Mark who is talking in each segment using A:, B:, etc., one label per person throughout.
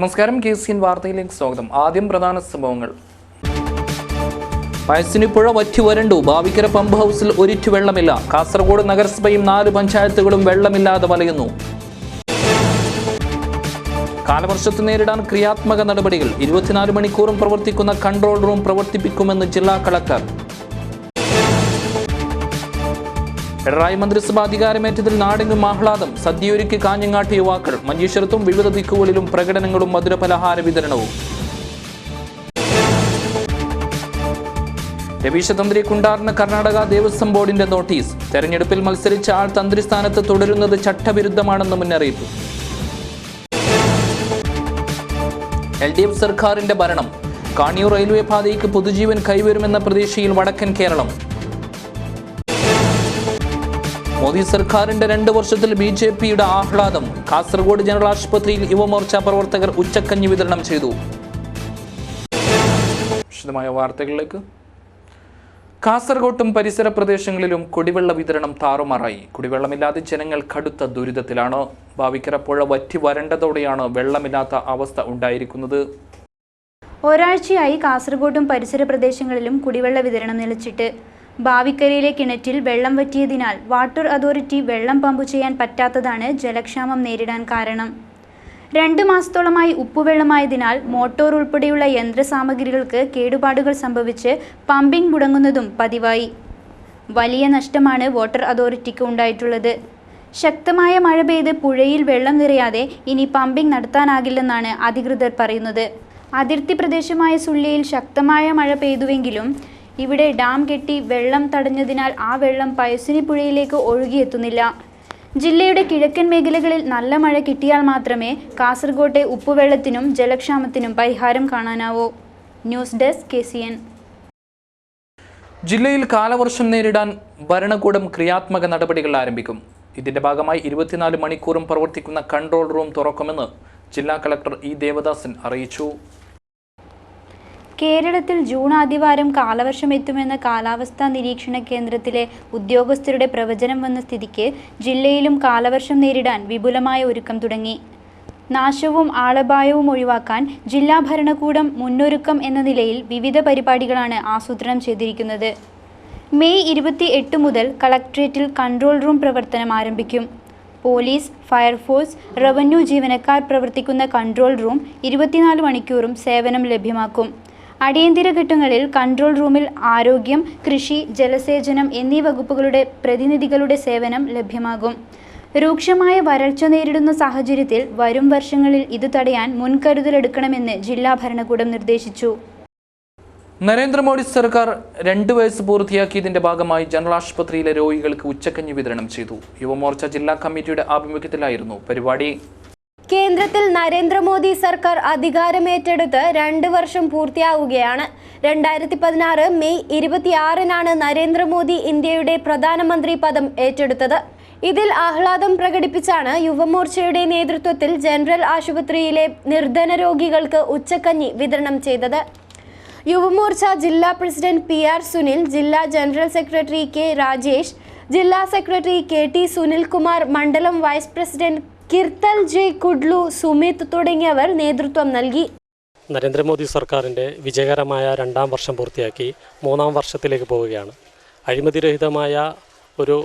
A: നമസ്കാരം, KCN വാർത്തയിലേക്ക് സ്വാഗതം. ആദ്യം പ്രധാന സംഭവങ്ങൾ. പയസ്സിനിപ്പുഴ വറ്റി വരണ്ടു. ബാവിക്കര പമ്പ് ഹൗസിൽ ഒരിറ്റു വെള്ളമില്ല. കാസർഗോഡ് നഗരസഭയും 4 പഞ്ചായത്തുകളും വെള്ളമില്ലാതെ വലയുന്നു. കാലവർഷത്തെ നേരിടാൻ ക്രിയാത്മക നടപടികൾ. 24 മണിക്കൂറും പ്രവർത്തിക്കുന്ന കൺട്രോൾ റൂം പ്രവർത്തിപ്പിക്കുമെന്ന് ജില്ലാ കളക്ടർ. പിണറായി മന്ത്രിസഭ അധികാരമേറ്റതിൽ നാടെങ്ങും ആഹ്ലാദം. സദ്യയൊരുക്കി കാഞ്ഞങ്ങാട്ട് യുവാക്കൾ. മഞ്ചേശ്വരത്തും വിവിധ ദിക്കുകളിലും പ്രകടനങ്ങളും മധുരപലഹാര വിതരണവും. രവീശ തന്ത്രി കുണ്ടാറിന് കർണാടക ദേവസ്വം ബോർഡിന്റെ നോട്ടീസ്. തെരഞ്ഞെടുപ്പിൽ മത്സരിച്ച ആൾ തന്ത്രി സ്ഥാനത്ത് തുടരുന്നത് ചട്ടവിരുദ്ധമാണെന്ന് മുന്നറിയിപ്പ്. LDF സർക്കാരിന്റെ ഭരണം. കാണിയൂർ റെയിൽവേ പാതയ്ക്ക് പുതുജീവൻ കൈവരുമെന്ന പ്രതീക്ഷയിൽ വടക്കൻ കേരളം. മോദി സർക്കാരിന്റെ 2 വർഷത്തിൽ BJPയുടെ ആഹ്ലാദം. കാസർഗോഡ് ജനറൽ ആശുപത്രിയിൽ യുവമോർച്ച പ്രവർത്തകർ ഉച്ചക്കഞ്ഞി വിതരണം ചെയ്തു. വിശദമായ വാർത്തകളിലേക്ക്. കാസർഗോട്ടും പരിസര പ്രദേശങ്ങളിലും കുടിവെള്ള വിതരണം താറുമാറായി. കുടിവെള്ളമില്ലാതെ ജനങ്ങൾ കടുത്ത ദുരിതത്തിലാണ്. ബാവിക്കര പുഴ വറ്റി വരണ്ടതോടെയാണ് വെള്ളമില്ലാത്ത അവസ്ഥ ഉണ്ടായിരിക്കുന്നത്.
B: ഒരാഴ്ചയായി കാസർഗോട്ടും പരിസര പ്രദേശങ്ങളിലും കുടിവെള്ള വിതരണം നിലച്ചിട്ട്. ബാവിക്കരയിലെ കിണറ്റിൽ വെള്ളം വറ്റിയതിനാൽ വാട്ടർ അതോറിറ്റി വെള്ളം പമ്പ് ചെയ്യാൻ പറ്റാത്തതാണ് ജലക്ഷാമം നേരിടാൻ കാരണം. 2 മാസത്തോളമായി ഉപ്പുവെള്ളമായതിനാൽ മോട്ടോർ ഉൾപ്പെടെയുള്ള യന്ത്രസാമഗ്രികൾക്ക് കേടുപാടുകൾ സംഭവിച്ച് പമ്പിംഗ് മുടങ്ങുന്നതും പതിവായി. വലിയ നഷ്ടമാണ് വാട്ടർ അതോറിറ്റിക്ക് ഉണ്ടായിട്ടുള്ളത്. ശക്തമായ മഴ പെയ്ത് പുഴയിൽ വെള്ളം നിറയാതെ ഇനി പമ്പിംഗ് നടത്താനാകില്ലെന്നാണ് അധികൃതർ പറയുന്നത്. അതിർത്തി പ്രദേശമായ സുള്ളിയിൽ ശക്തമായ മഴ പെയ്തുവെങ്കിലും ഇവിടെ ഡാം കെട്ടി വെള്ളം തടഞ്ഞതിനാൽ ആ വെള്ളം പയസ്സിനി പുഴയിലേക്ക് ഒഴുകിയെത്തുന്നില്ല. ജില്ലയുടെ കിഴക്കൻ മേഖലകളിൽ നല്ല മഴ കിട്ടിയാൽ മാത്രമേ കാസർഗോട്ടെ ഉപ്പുവെള്ളത്തിനും ജലക്ഷാമത്തിനും പരിഹാരം കാണാനാവൂ. News desk KCN.
A: ജില്ലയിൽ കാലവർഷം നേരിടാൻ ഭരണകൂടം ക്രിയാത്മക നടപടികൾ ആരംഭിക്കും. ഇതിന്റെ ഭാഗമായി 24 മണിക്കൂറും പ്രവർത്തിക്കുന്ന കൺട്രോൾ റൂം തുറക്കുമെന്ന് ജില്ലാ കളക്ടർ E. ദേവദാസൻ അറിയിച്ചു.
B: കേരളത്തിൽ ജൂൺ ആദ്യവാരം കാലവർഷം എത്തുമെന്ന കാലാവസ്ഥാ നിരീക്ഷണ കേന്ദ്രത്തിലെ ഉദ്യോഗസ്ഥരുടെ പ്രവചനം വന്ന സ്ഥിതിക്ക് ജില്ലയിലും കാലവർഷം നേരിടാൻ വിപുലമായ ഒരുക്കം തുടങ്ങി. നാശവും ആളപായവും ഒഴിവാക്കാൻ ജില്ലാ ഭരണകൂടം മുന്നൊരുക്കം എന്ന നിലയിൽ വിവിധ പരിപാടികളാണ് ആസൂത്രണം ചെയ്തിരിക്കുന്നത്. മെയ് 28 മുതൽ കളക്ട്രേറ്റിൽ കൺട്രോൾ റൂം പ്രവർത്തനം ആരംഭിക്കും. പോലീസ്, ഫയർഫോഴ്സ്, റവന്യൂ ജീവനക്കാർ പ്രവർത്തിക്കുന്ന കൺട്രോൾ റൂം 24 മണിക്കൂറും സേവനം ലഭ്യമാക്കും. അടിയന്തര ഘട്ടങ്ങളിൽ കൺട്രോൾ റൂമിൽ ആരോഗ്യം, കൃഷി, ജലസേചനം എന്നീ വകുപ്പുകളുടെ പ്രതിനിധികളുടെ സേവനം ലഭ്യമാകും. രൂക്ഷമായ വരൾച്ച നേരിടുന്ന സാഹചര്യത്തിൽ വരും വർഷങ്ങളിൽ ഇത് തടയാൻ മുൻകരുതലെടുക്കണമെന്ന് ജില്ലാ ഭരണകൂടം നിർദ്ദേശിച്ചു.
A: നരേന്ദ്രമോദി സർക്കാർ 2 വയസ്സ് പൂർത്തിയാക്കിയതിന്റെ ഭാഗമായി ജനറൽ ആശുപത്രിയിലെ രോഗികൾക്ക് ഉച്ചക്കഞ്ഞി വിതരണം ചെയ്തു. യുവമോർച്ച ജില്ലാ കമ്മിറ്റിയുടെ ആഭിമുഖ്യത്തിലായിരുന്നു പരിപാടി.
C: കേന്ദ്രത്തിൽ നരേന്ദ്രമോദി സർക്കാർ അധികാരമേറ്റെടുത്ത് 2 വർഷം പൂർത്തിയാവുകയാണ്. 2016 മെയ് 26-നാണ് നരേന്ദ്രമോദി ഇന്ത്യയുടെ പ്രധാനമന്ത്രി പദം ഏറ്റെടുത്തത്. ഇതിൽ ആഹ്ലാദം പ്രകടിപ്പിച്ചാണ് യുവമോർച്ചയുടെ നേതൃത്വത്തിൽ ജനറൽ ആശുപത്രിയിലെ നിർധന രോഗികൾക്ക് ഉച്ചക്കഞ്ഞി വിതരണം ചെയ്തത്. യുവമോർച്ച ജില്ലാ പ്രസിഡന്റ് PR സുനിൽ, ജില്ലാ ജനറൽ സെക്രട്ടറി K. രാജേഷ്, ജില്ലാ സെക്രട്ടറി KT സുനിൽകുമാർ, മണ്ഡലം vice president Kirthal J. Kudlu, Sumith തുടങ്ങിയവർ നേതൃത്വം നൽകി.
D: നരേന്ദ്രമോദി സർക്കാരിൻ്റെ വിജയകരമായ 2ാം വർഷം പൂർത്തിയാക്കി 3ാം വർഷത്തിലേക്ക് പോവുകയാണ്. അഴിമതിരഹിതമായ ഒരു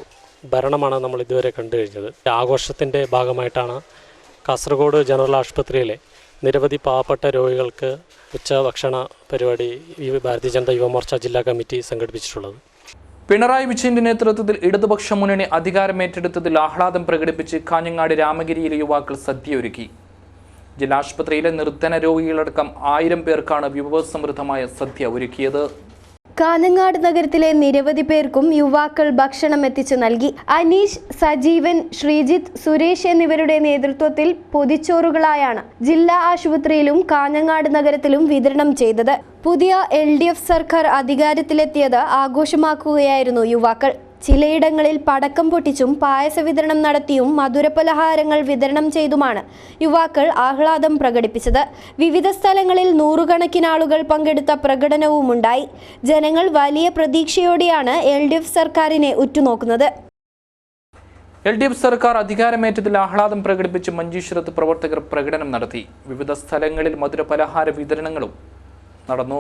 D: ഭരണമാണ് നമ്മൾ ഇതുവരെ കണ്ടു കഴിഞ്ഞത്. ആഘോഷത്തിൻ്റെ ഭാഗമായിട്ടാണ് കാസർഗോഡ് ജനറൽ ആശുപത്രിയിലെ നിരവധി പാവപ്പെട്ട രോഗികൾക്ക് ഉച്ചഭക്ഷണ പരിപാടി ഭാരതീയ ജനതാ യുവമോർച്ച ജില്ലാ കമ്മിറ്റി സംഘടിപ്പിച്ചിട്ടുള്ളത്.
A: പിണറായി വിജയന്റെ നേതൃത്വത്തിൽ ഇടതുപക്ഷ മുന്നണി അധികാരമേറ്റെടുത്തതിൽ ആഹ്ലാദം പ്രകടിപ്പിച്ച് കാഞ്ഞങ്ങാട് രാമഗിരിയിലെ യുവാക്കൾ സദ്യയൊരുക്കി. ജില്ലാശുപത്രിയിലെ നിർധന രോഗികളടക്കം 1000 പേർക്കാണ് വിഭവസമൃദ്ധമായ സദ്യ ഒരുക്കിയത്.
C: കാഞ്ഞങ്ങാട് നഗരത്തിലെ നിരവധി പേർക്കും യുവാക്കൾ ഭക്ഷണം എത്തിച്ചു നൽകി. അനീഷ്, സജീവൻ, ശ്രീജിത്ത്, സുരേഷ് എന്നിവരുടെ നേതൃത്വത്തിൽ പൊതിച്ചോറുകളായാണ് ജില്ലാ ആശുപത്രിയിലും കാഞ്ഞങ്ങാട് നഗരത്തിലും വിതരണം ചെയ്തത്. പുതിയ LDF സർക്കാർ അധികാരത്തിലെത്തിയത് ആഘോഷമാക്കുകയായിരുന്നു യുവാക്കൾ. ചിലയിടങ്ങളിൽ പടക്കം പൊട്ടിച്ചും പായസ വിതരണം നടത്തിയും മധുരപലഹാരങ്ങൾ വിതരണം ചെയ്തുമാണ് യുവാക്കൾ ആഹ്ലാദം പ്രകടിപ്പിച്ചത്. വിവിധ സ്ഥലങ്ങളിൽ നൂറുകണക്കിന് ആളുകൾ പങ്കെടുത്ത പ്രകടനവുമുണ്ടായി. ജനങ്ങൾ വലിയ പ്രതീക്ഷയോടെയാണ് LDF സർക്കാരിനെ ഉറ്റുനോക്കുന്നത്.
A: LDF സർക്കാർ അധികാരമേറ്റതിൽ ആഹ്ലാദം പ്രകടിപ്പിച്ച് മഞ്ചേശ്വരത്ത് പ്രവർത്തകർ പ്രകടനം നടത്തി. വിവിധ സ്ഥലങ്ങളിൽ മധുരപലഹാര വിതരണങ്ങളും നടന്നു.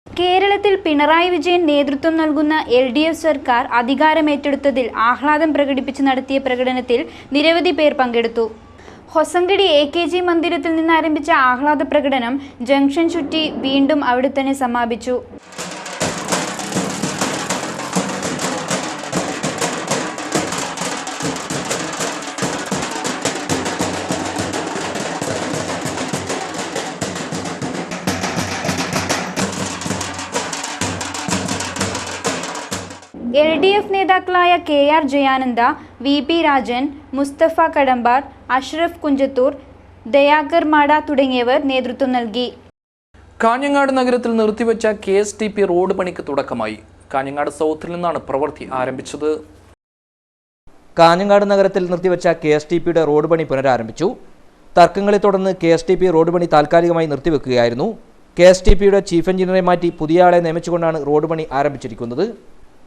B: കേരളത്തിൽ പിണറായി വിജയൻ നേതൃത്വം നൽകുന്ന LDF സർക്കാർ അധികാരമേറ്റെടുത്തതിൽ ആഹ്ലാദം പ്രകടിപ്പിച്ച് നടത്തിയ പ്രകടനത്തിൽ നിരവധി പേർ പങ്കെടുത്തു. ഹൊസങ്കടി AKG മന്ദിരത്തിൽ നിന്ന് ആരംഭിച്ച ആഹ്ലാദ പ്രകടനം ജംഗ്ഷൻ ചുറ്റി വീണ്ടും അവിടെ തന്നെ സമാപിച്ചു. LDF നേതാക്കളായ KR ജയാനന്ദ, VP രാജൻ, മുസ്തഫ കടമ്പാർ, അഷ്റഫ് കുഞ്ചത്തൂർ, ദയാകർ മാട തുടങ്ങിയവർ നേതൃത്വം നൽകി.
A: കാഞ്ഞങ്ങാട് നഗരത്തിൽ നിർത്തിവെച്ച KSTP റോഡ് പണിക്ക് തുടക്കമായി. കാഞ്ഞങ്ങാട് സൗത്തിൽ നിന്നാണ് പ്രവൃത്തി ആരംഭിച്ചത്.
E: കാഞ്ഞങ്ങാട് നഗരത്തിൽ നിർത്തിവെച്ച KSTPയുടെ റോഡ് പണി പുനരാരംഭിച്ചു. തർക്കങ്ങളെ തുടർന്ന് KSTP റോഡ് പണി താൽക്കാലികമായി നിർത്തിവെക്കുകയായിരുന്നു. KSTPയുടെ ചീഫ് എഞ്ചിനീയറെ മാറ്റി പുതിയയാളെ നിയമിച്ചുകൊണ്ടാണ് റോഡ് പണി ആരംഭിച്ചിരിക്കുന്നത്.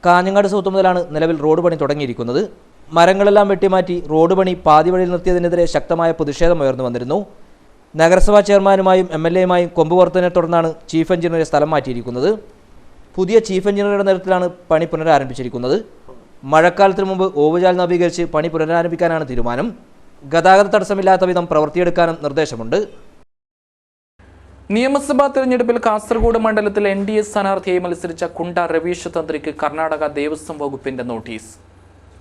E: കാഞ്ഞങ്ങാട് സൗത്ത് മുതലാണ് നിലവിൽ റോഡ് പണി തുടങ്ങിയിരിക്കുന്നത്. മരങ്ങളെല്ലാം വെട്ടിമാറ്റി റോഡ് പണി പാതി വഴിയിൽ നിർത്തിയതിനെതിരെ ശക്തമായ പ്രതിഷേധം ഉയർന്നു വന്നിരുന്നു. നഗരസഭാ ചെയർമാനുമായും MLAയുമായും കൊമ്പുപുറത്തിനെ തുടർന്നാണ് ചീഫ് എഞ്ചിനീയറെ സ്ഥലം മാറ്റിയിരിക്കുന്നത്. പുതിയ ചീഫ് എഞ്ചിനീയറുടെ നേതൃത്വത്തിലാണ് പണി പുനരാരംഭിച്ചിരിക്കുന്നത്. മഴക്കാലത്തിന് മുമ്പ് ഓവുചാൽ നവീകരിച്ച് പണി പുനരാരംഭിക്കാനാണ് തീരുമാനം. ഗതാഗത തടസ്സമില്ലാത്ത വിധം പ്രവൃത്തിയെടുക്കാനും നിർദ്ദേശമുണ്ട്.
A: നിയമസഭാ തെരഞ്ഞെടുപ്പിൽ കാസർഗോഡ് മണ്ഡലത്തിൽ NDA സ്ഥാനാർത്ഥിയായി മത്സരിച്ച കുണ്ട രവീഷ് തന്ത്രിക്ക് കർണാടക ദേവസ്വം വകുപ്പിന്റെ നോട്ടീസ്.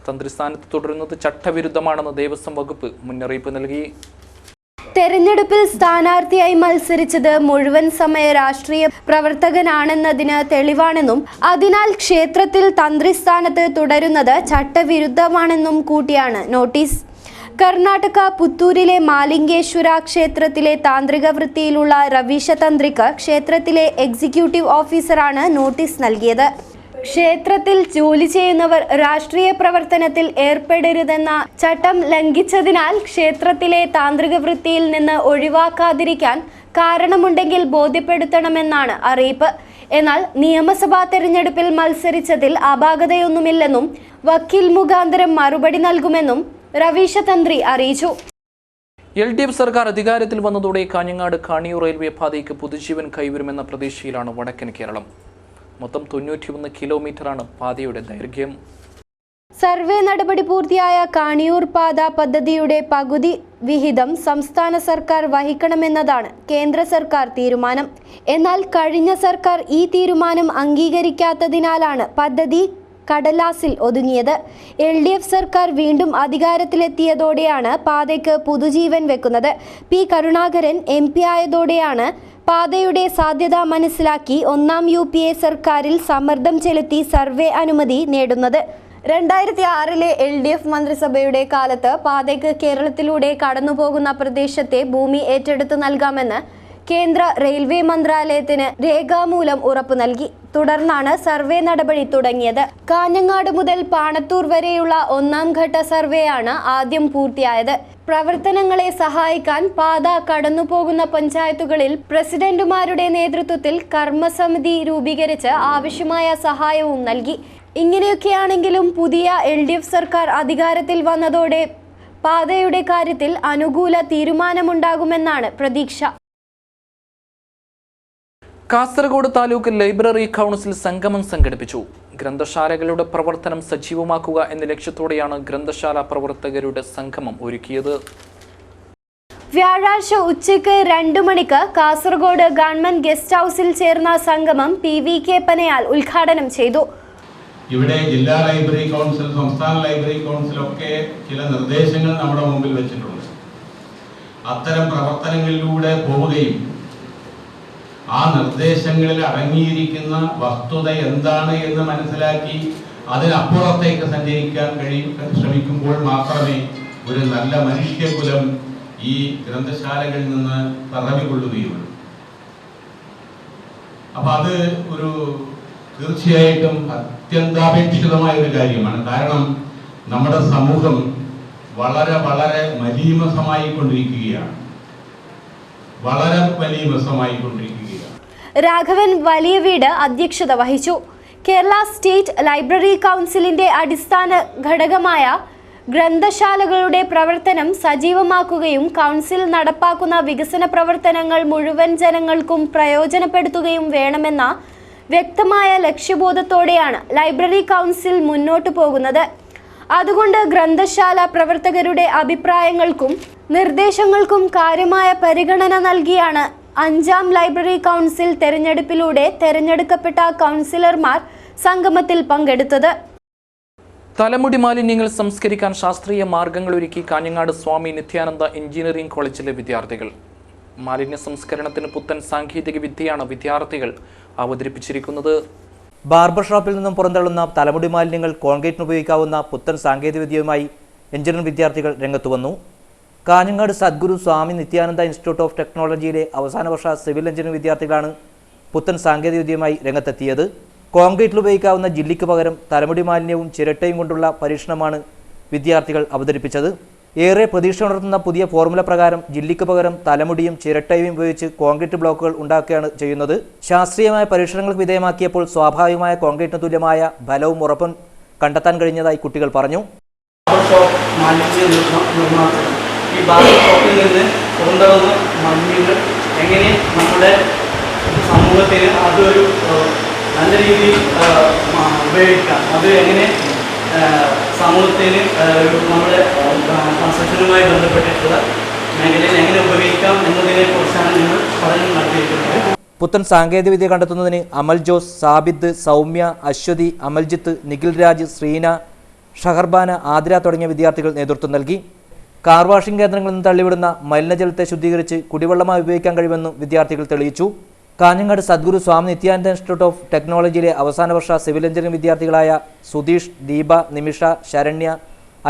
A: തന്ത്രി സ്ഥാനത്ത് തുടരുന്നത് ചട്ടവിരുദ്ധമാണെന്ന് ദേവസ്വം വകുപ്പ് മുന്നറിയിപ്പ് നൽകി.
C: തെരഞ്ഞെടുപ്പിൽ സ്ഥാനാർത്ഥിയായി മത്സരിച്ചത് മുഴുവൻ സമയ രാഷ്ട്രീയ പ്രവർത്തകനാണെന്നതിന് തെളിവാണെന്നും അതിനാൽ ക്ഷേത്രത്തിൽ തന്ത്രി സ്ഥാനത്ത് തുടരുന്നത് ചട്ടവിരുദ്ധമാണെന്നും കൂട്ടിയാണ് നോട്ടീസ്. കർണാടക പുത്തൂരിലെ മാലിംഗേശ്വര ക്ഷേത്രത്തിലെ താന്ത്രിക വൃത്തിയിലുള്ള രവീശ തന്ത്രിക്ക് ക്ഷേത്രത്തിലെ എക്സിക്യൂട്ടീവ് ഓഫീസറാണ് നോട്ടീസ് നൽകിയത്. ക്ഷേത്രത്തിൽ ജോലി ചെയ്യുന്നവർ രാഷ്ട്രീയ പ്രവർത്തനത്തിൽ ഏർപ്പെടരുതെന്ന ചട്ടം ലംഘിച്ചതിനാൽ ക്ഷേത്രത്തിലെ താന്ത്രിക വൃത്തിയിൽ നിന്ന് ഒഴിവാക്കാതിരിക്കാൻ കാരണമുണ്ടെങ്കിൽ ബോധ്യപ്പെടുത്തണമെന്നാണ് അറിയിപ്പ്. എന്നാൽ നിയമസഭാ തെരഞ്ഞെടുപ്പിൽ മത്സരിച്ചതിൽ അപാകതയൊന്നുമില്ലെന്നും വക്കീൽ മുഖാന്തരം മറുപടി നൽകുമെന്നും രവീശ തന്ത്രി അറിയിച്ചു.
A: LDF സർക്കാർ അധികാരത്തിൽ വന്നതോടെ കാഞ്ഞങ്ങാട് കാണിയൂർ റെയിൽവേ പാതയ്ക്ക് പുതുജീവൻ കൈവരുമെന്ന പ്രതീക്ഷയിലാണ് വടക്കൻ കേരളം. മൊത്തം 91 കിലോമീറ്ററാണ് പാതയുടെ ദൈർഘ്യം.
C: സർവേ നടപടി പൂർത്തിയായ കാണിയൂർ പാത പദ്ധതിയുടെ പകുതി വിഹിതം സംസ്ഥാന സർക്കാർ വഹിക്കണമെന്നതാണ് കേന്ദ്ര സർക്കാർ തീരുമാനം. എന്നാൽ കഴിഞ്ഞ സർക്കാർ ഈ തീരുമാനം അംഗീകരിക്കാത്തതിനാലാണ് പദ്ധതി കടലാസിൽ ഒതുങ്ങിയത്. LDF സർക്കാർ വീണ്ടും അധികാരത്തിലെത്തിയതോടെയാണ് പാതയ്ക്ക് പുതുജീവൻ വെക്കുന്നത്. P കരുണാകരൻ MP ആയതോടെയാണ് പാതയുടെ സാധ്യത മനസ്സിലാക്കി 1ാം UPA സർക്കാരിൽ സമ്മർദ്ദം ചെലുത്തി സർവേ അനുമതി നേടുന്നത്. 2006 LDF മന്ത്രിസഭയുടെ കാലത്ത് പാതയ്ക്ക് കേരളത്തിലൂടെ കടന്നുപോകുന്ന പ്രദേശത്തെ ഭൂമി ഏറ്റെടുത്ത് നൽകാമെന്ന് കേന്ദ്ര റെയിൽവേ മന്ത്രാലയത്തിന് രേഖാമൂലം ഉറപ്പു നൽകി. തുടർന്നാണ് സർവേ നടപടി തുടങ്ങിയത്. കാഞ്ഞങ്ങാട് മുതൽ പാണത്തൂർ വരെയുള്ള 1ാം ഘട്ട സർവേയാണ് ആദ്യം പൂർത്തിയായത്. പ്രവർത്തനങ്ങളെ സഹായിക്കാൻ പാത കടന്നുപോകുന്ന പഞ്ചായത്തുകളിൽ പ്രസിഡന്റുമാരുടെ നേതൃത്വത്തിൽ കർമ്മസമിതി രൂപീകരിച്ച് ആവശ്യമായ സഹായവും നൽകി. ഇങ്ങനെയൊക്കെയാണെങ്കിലും പുതിയ LDF സർക്കാർ അധികാരത്തിൽ വന്നതോടെ പാതയുടെ കാര്യത്തിൽ അനുകൂല തീരുമാനമുണ്ടാകുമെന്നാണ് പ്രതീക്ഷ.
A: കാസർഗോഡ് താലൂക്ക് ലൈബ്രറി കൗൺസിൽ സംഗമം സംഘടിപ്പിച്ചു. ഗ്രന്ഥശാലകളുടെ പ്രവർത്തനം സജീവമാക്കുക എന്ന ലക്ഷ്യത്തോടെയാണ് ഗ്രന്ഥശാല പ്രവർത്തകരുടെ സംഗമം ഒരുക്കിയത്.
C: വ്യാഴാഴ്ച ഉച്ചയ്ക്ക് 2 മണിക്ക് കാസർഗോഡ് ഗവൺമെന്റ് ഗസ്റ്റ് ഹൗസിൽ ചേർന്ന സംഗമം PVK പനയാൽ ഉദ്ഘാടനം ചെയ്തു.
F: ഇവിടെ ജില്ലാ ലൈബ്രറി കൗൺസിൽ, സംസ്ഥാന ലൈബ്രറി കൗൺസിലൊക്കെ ചില നിർദ്ദേശങ്ങൾ നമ്മുടെ മുമ്പിൽ വെച്ചിട്ടുണ്ട്. അത്തരം പ്രവർത്തനങ്ങളിലൂടെ പോവുകയും ആ നിർദ്ദേശങ്ങളിൽ അടങ്ങിയിരിക്കുന്ന വസ്തുത എന്താണ് എന്ന് മനസ്സിലാക്കി അതിനപ്പുറത്തേക്ക് സഞ്ചരിക്കാൻ ശ്രമിക്കുമ്പോൾ മാത്രമേ ഒരു നല്ല മനുഷ്യകുലം ഈ ഗ്രന്ഥശാലകളിൽ നിന്ന് പിറവികൊള്ളുകയുള്ളൂ. അപ്പൊ അത് ഒരു തീർച്ചയായിട്ടും അത്യന്താപേക്ഷിതമായ ഒരു കാര്യമാണ്. കാരണം നമ്മുടെ സമൂഹം വളരെ വളരെ മലീമസമായിക്കൊണ്ടിരിക്കുകയാണ്.
C: രാഘവൻ വലിയ വീട് അധ്യക്ഷത വഹിച്ചു. കേരള സ്റ്റേറ്റ് ലൈബ്രറി കൗൺസിലിന്റെ അടിസ്ഥാന ഘടകമായ ഗ്രന്ഥശാലകളുടെ പ്രവർത്തനം സജീവമാക്കുകയും കൗൺസിൽ നടപ്പാക്കുന്ന വികസന പ്രവർത്തനങ്ങൾ മുഴുവൻ ജനങ്ങൾക്കും പ്രയോജനപ്പെടുത്തുകയും വേണമെന്ന വ്യക്തമായ ലക്ഷ്യബോധത്തോടെയാണ് ലൈബ്രറി കൗൺസിൽ മുന്നോട്ടു പോകുന്നത്. അതുകൊണ്ട് ഗ്രന്ഥശാല പ്രവർത്തകരുടെ അഭിപ്രായങ്ങൾക്കും നിർദ്ദേശങ്ങൾക്കും കാര്യമായ പരിഗണന നൽകിയാണ് 5ാം ലൈബ്രറി കൗൺസിൽ തെരഞ്ഞെടുപ്പിലൂടെ തെരഞ്ഞെടുക്കപ്പെട്ട കൗൺസിലർമാർ സംഗമത്തിൽ പങ്കെടുത്തത്.
A: തലമുടി മാലിന്യങ്ങൾ സംസ്കരിക്കാൻ ശാസ്ത്രീയ മാർഗങ്ങൾ ഒരുക്കി കാഞ്ഞങ്ങാട് സ്വാമി നിത്യാനന്ദ എഞ്ചിനീയറിംഗ് കോളേജിലെ വിദ്യാർത്ഥികൾ. മാലിന്യ സംസ്കരണത്തിന് പുത്തൻ സാങ്കേതിക വിദ്യയാണ് വിദ്യാർത്ഥികൾ അവതരിപ്പിച്ചിരിക്കുന്നത്.
E: ബാർബർ ഷോപ്പിൽ നിന്നും പുറന്തള്ളുന്ന തലമുടി മാലിന്യങ്ങൾ കോൺക്രീറ്റിന് ഉപയോഗിക്കാവുന്ന പുത്തൻ സാങ്കേതികവിദ്യയുമായി എഞ്ചിനീയറിംഗ് വിദ്യാർത്ഥികൾ രംഗത്ത് വന്നു. കാഞ്ഞങ്ങാട് സദ്ഗുരു സ്വാമി നിത്യാനന്ദ ഇൻസ്റ്റിറ്റ്യൂട്ട് ഓഫ് ടെക്നോളജിയിലെ അവസാന വർഷ സിവിൽ എഞ്ചിനീയറിംഗ് വിദ്യാർത്ഥികളാണ് പുത്തൻ സാങ്കേതികവിദ്യയുമായി രംഗത്തെത്തിയത്. കോൺക്രീറ്റിൽ ഉപയോഗിക്കാവുന്ന ജില്ലിക്ക് പകരം തലമുടി മാലിന്യവും ചിരട്ടയും കൊണ്ടുള്ള പരീക്ഷണമാണ് വിദ്യാർത്ഥികൾ അവതരിപ്പിച്ചത്. ഏറെ പ്രതീക്ഷ ഉണർത്തുന്ന പുതിയ ഫോർമുല പ്രകാരം ജില്ലിക്ക് പകരം തലമുടിയും ചിരട്ടയും ഉപയോഗിച്ച് കോൺക്രീറ്റ് ബ്ലോക്കുകൾ ഉണ്ടാക്കുകയാണ് ചെയ്യുന്നത്. ശാസ്ത്രീയമായ പരീക്ഷണങ്ങൾക്ക് വിധേയമാക്കിയപ്പോൾ സ്വാഭാവികമായ കോൺക്രീറ്റിന് തുല്യമായ ബലവും ഉറപ്പും കണ്ടെത്താൻ കഴിഞ്ഞതായി കുട്ടികൾ പറഞ്ഞു.
G: ഈ ബാർബർ ഷോപ്പിൽ നിന്ന് പുറന്തള്ളുന്ന മാലിന്യങ്ങൾ എങ്ങനെ നമ്മുടെ സമൂഹത്തിന് അതൊരു നല്ല രീതിയിൽ ഉപയോഗിക്കാം, അത് എങ്ങനെ സമൂഹത്തിന് നമ്മുടെ കൺസ്ട്രക്ഷനുമായി ബന്ധപ്പെട്ടിട്ടുള്ള മേഖലയിൽ എങ്ങനെ ഉപയോഗിക്കാം എന്നതിനെ കുറിച്ചാണ് ഞങ്ങൾ പഠനം നടത്തിയിരിക്കുന്നത്.
E: പുത്തൻ സാങ്കേതികവിദ്യ കണ്ടെത്തുന്നതിന് അമൽ ജോസ്, സാബിദ്, സൗമ്യ, അശ്വതി, അമൽജിത്ത്, നിഖിൽ രാജ്, ശ്രീന, ഷഹർബാന, ആതിര തുടങ്ങിയ വിദ്യാർത്ഥികൾ നേതൃത്വം നൽകി. കാർ വാഷിംഗ് കേന്ദ്രങ്ങളിൽ നിന്ന് തള്ളിവിടുന്ന മലിനജലത്തെ ശുദ്ധീകരിച്ച് കുടിവെള്ളമായി ഉപയോഗിക്കാൻ കഴിയുമെന്നും വിദ്യാർത്ഥികൾ തെളിയിച്ചു. കാഞ്ഞങ്ങാട് സദ്ഗുരു സ്വാമി നിത്യാനന്ദ ഇൻസ്റ്റിറ്റ്യൂട്ട് ഓഫ് ടെക്നോളജിയിലെ അവസാന വർഷ സിവിൽ എഞ്ചിനീയറിംഗ് വിദ്യാർത്ഥികളായ സുധീഷ്, ദീപ, നിമിഷ, ശരണ്യ,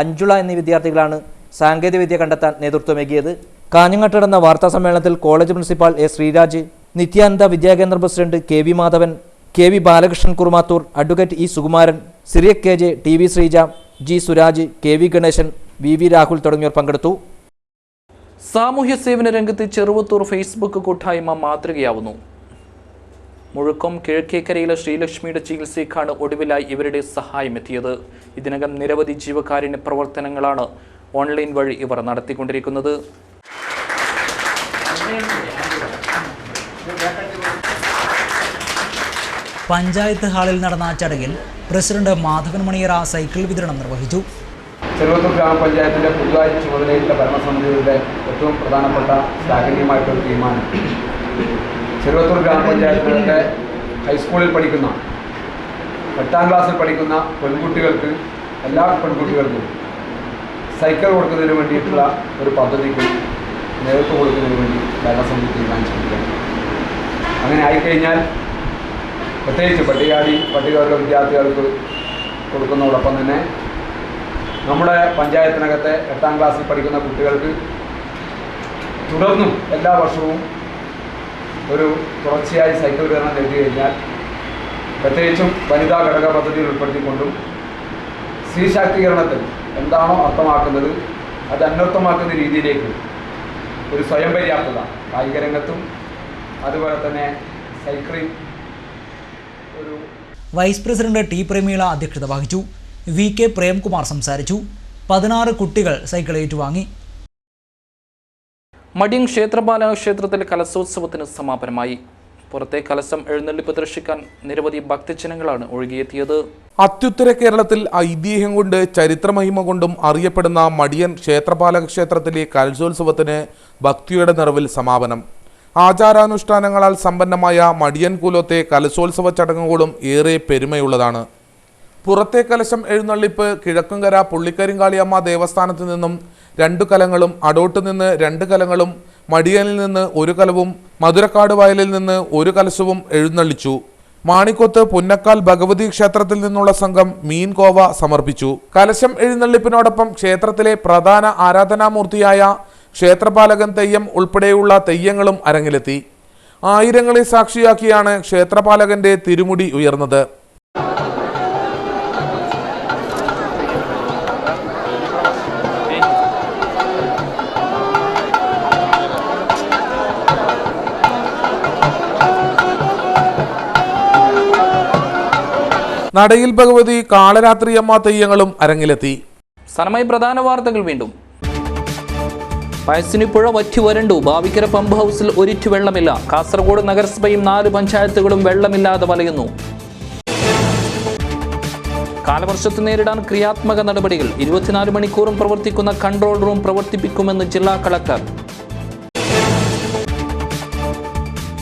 E: അഞ്ജുള എന്നീ വിദ്യാർത്ഥികളാണ് സാങ്കേതികവിദ്യ കണ്ടെത്താൻ നേതൃത്വമേകിയത്. കാഞ്ഞങ്ങാട്ട് നടന്ന വാർത്താ സമ്മേളനത്തിൽ college principal A Sreeraj, Nityananda Vidyakendra president K V Madhavan, K V Balakrishnan Kurumathur, advocate E Sukumaran, Cyriac K J, T V Sreeja, G Suraj, K V Ganesan, V V Rahul തുടങ്ങിയവർ പങ്കെടുത്തു.
A: സാമൂഹ്യ സേവന രംഗത്ത് ചെറുവത്തൂർ ഫേസ്ബുക്ക് കൂട്ടായ്മ മാതൃകയാവുന്നു. മുഴുക്കം കിഴക്കേക്കരയിലെ ശ്രീലക്ഷ്മിയുടെ ചികിത്സയ്ക്കാണ് ഒടുവിലായി ഇവരുടെ സഹായമെത്തിയത്. ഇതിനകം നിരവധി ജീവകാരുണ്യ പ്രവർത്തനങ്ങളാണ് ഓൺലൈൻ വഴി ഇവർ നടത്തിക്കൊണ്ടിരിക്കുന്നത്.
H: പഞ്ചായത്ത് ഹാളിൽ നടന്ന ചടങ്ങിൽ പ്രസിഡന്റ് മാധവൻ മണിയറ സൈക്കിൾ വിതരണം നിർവഹിച്ചു.
I: ചെറുവത്തൂർ ഗ്രാമപഞ്ചായത്തിൻ്റെ പുതുതായി ചുമതലയുള്ള ഭരണസമിതിയുടെ ഏറ്റവും പ്രധാനപ്പെട്ട ശ്ലാഘനീയമായിട്ടൊരു തീരുമാനം, ചെറുവത്തൂർ ഗ്രാമപഞ്ചായത്തിൻ്റെ ഹൈസ്കൂളിൽ പഠിക്കുന്ന 8ാം ക്ലാസ്സിൽ പഠിക്കുന്ന പെൺകുട്ടികൾക്ക്, എല്ലാ പെൺകുട്ടികൾക്കും സൈക്കിൾ കൊടുക്കുന്നതിന് വേണ്ടിയിട്ടുള്ള ഒരു പദ്ധതിക്ക് നേതൃത്വം കൊടുക്കുന്നതിന് വേണ്ടി ഭരണസമിതി തീരുമാനിച്ചിരിക്കുകയാണ്. അങ്ങനെ ആയിക്കഴിഞ്ഞാൽ പ്രത്യേകിച്ച് പട്ടികവർഗ വിദ്യാർത്ഥികൾക്ക് കൊടുക്കുന്നതോടൊപ്പം തന്നെ നമ്മുടെ പഞ്ചായത്തിനകത്തെ 8ാം ക്ലാസ്സിൽ പഠിക്കുന്ന കുട്ടികൾക്ക് തുടർന്നും എല്ലാ വർഷവും ഒരു തുടർച്ചയായി സൈക്കിൾ വിതരണം നൽകി കഴിഞ്ഞാൽ, പ്രത്യേകിച്ചും വനിതാ ഘടക പദ്ധതിയിൽ ഉൾപ്പെടുത്തിക്കൊണ്ടും സ്ത്രീ ശാക്തീകരണത്തിൽ എന്താണോ അർത്ഥമാക്കുന്നത് അത് അന്വർത്ഥമാക്കുന്ന രീതിയിലേക്ക് ഒരു സ്വയം പര്യാപ്തത കായിക രംഗത്തും അതുപോലെ തന്നെ സൈക്ലിംഗ് ഒരു.
H: വൈസ് പ്രസിഡന്റ് ടി പ്രമീള അധ്യക്ഷത വഹിച്ചു. വി കെ പ്രേംകുമാർ സംസാരിച്ചു. 16 കുട്ടികൾ സൈക്കിൾ ഏറ്റുവാങ്ങി.
A: മടിയൻ ക്ഷേത്രപാലക ക്ഷേത്രത്തിലെ കലശോത്സവത്തിന് സമാപനമായി. പുറത്തെ കലശം എഴുന്നള്ളിപ്പ് ദർശിക്കാൻ നിരവധി ഭക്തജനങ്ങളാണ് ഒഴുകിയെത്തിയത്.
J: അത്യുത്തര കേരളത്തിൽ ഐതിഹ്യം കൊണ്ട് ചരിത്രമഹിമ കൊണ്ടും അറിയപ്പെടുന്ന മടിയൻ ക്ഷേത്രപാലക ക്ഷേത്രത്തിലെ കലശോത്സവത്തിന് ഭക്തിയുടെ നിറവിൽ സമാപനം. ആചാരാനുഷ്ഠാനങ്ങളാൽ സമ്പന്നമായ മടിയൻ കുലത്തെ കലശോത്സവ ചടങ്ങുകളും ഏറെ പെരുമയുള്ളതാണ്. പുറത്തെ കലശം എഴുന്നള്ളിപ്പ് കിഴക്കുംകര പുള്ളിക്കരിങ്കാളിയമ്മ ദേവസ്ഥാനത്ത് നിന്നും 2 കലങ്ങളും, അടോട്ട് നിന്ന് 2 കലങ്ങളും, മടിയനിൽ നിന്ന് 1 കലവും, മധുരക്കാട് വയലിൽ നിന്ന് 1 കലശവും എഴുന്നള്ളിച്ചു. മാണിക്കൊത്ത് പുന്നക്കാൽ ഭഗവതി ക്ഷേത്രത്തിൽ നിന്നുള്ള സംഘം മീൻ കോവ സമർപ്പിച്ചു. കലശം എഴുന്നള്ളിപ്പിനോടൊപ്പം ക്ഷേത്രത്തിലെ പ്രധാന ആരാധനാമൂർത്തിയായ ക്ഷേത്രപാലകൻ തെയ്യം ഉൾപ്പെടെയുള്ള തെയ്യങ്ങളും അരങ്ങിലെത്തി. ആയിരങ്ങളെ സാക്ഷിയാക്കിയാണ് ക്ഷേത്രപാലകന്റെ തിരുമുടി ഉയർന്നത്. നടയിൽ ഭഗവതി, കാളരാത്രിയമ്മ തെയ്യങ്ങളും അരങ്ങിലെത്തി.
A: സനമായി പ്രധാന വാർത്തകൾ വീണ്ടും. പയസ്സിനി പുഴ വറ്റി വരണ്ടു. ബാവിക്കര പമ്പ് ഹൗസിൽ ഒരിറ്റു വെള്ളമില്ല. കാസർഗോഡ് നഗരസഭയും 4 പഞ്ചായത്തുകളും വെള്ളമില്ലാതെ വലയുന്നു. കാലവർഷത്തെ നേരിടാൻ ക്രിയാത്മക നടപടികൾ. 24 മണിക്കൂറും പ്രവർത്തിക്കുന്ന കൺട്രോൾ റൂം പ്രവർത്തിപ്പിക്കുമെന്ന് ജില്ലാ കളക്ടർ.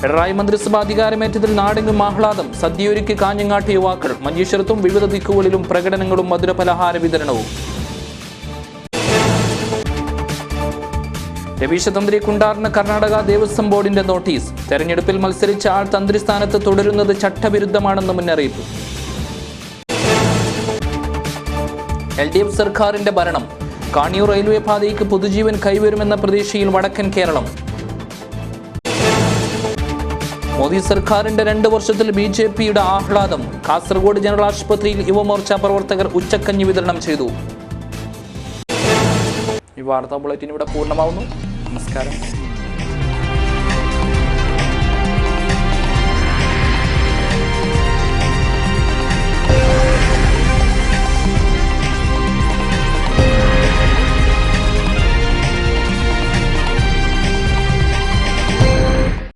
A: പിണറായി മന്ത്രിസഭ അധികാരമേറ്റതിൽ നാടെങ്ങും ആഹ്ലാദം. സദ്യയൊരുക്കി കാഞ്ഞങ്ങാട്ട് യുവാക്കൾ. മഞ്ചേശ്വരത്തും വിവിധ ദിക്കുകളിലും പ്രകടനങ്ങളും മധുരപലഹാര വിതരണവും. രവീശ തന്ത്രി കുണ്ടാറിന് കർണാടക ദേവസ്വം ബോർഡിന്റെ നോട്ടീസ്. തെരഞ്ഞെടുപ്പിൽ മത്സരിച്ച ആൾ തന്ത്രി സ്ഥാനത്ത് തുടരുന്നത് ചട്ടവിരുദ്ധമാണെന്ന് മുന്നറിയിപ്പ്. LDF സർക്കാരിന്റെ ഭരണം. കാണിയൂർ റെയിൽവേ പാതയ്ക്ക് പുതുജീവൻ കൈവരുമെന്ന പ്രതീക്ഷയിൽ വടക്കൻ കേരളം. മോദി സർക്കാരിന്റെ 2 വർഷത്തിൽ BJPയുടെ ആഹ്ലാദം. കാസർഗോഡ് ജനറൽ ആശുപത്രിയിൽ യുവമോർച്ച പ്രവർത്തകർ ഉച്ചക്കഞ്ഞി വിതരണം ചെയ്തു. ഈ വാർത്താ ബുള്ളറ്റിൻ ഇവിടെ പൂർണ്ണമാവുന്നു. നമസ്കാരം.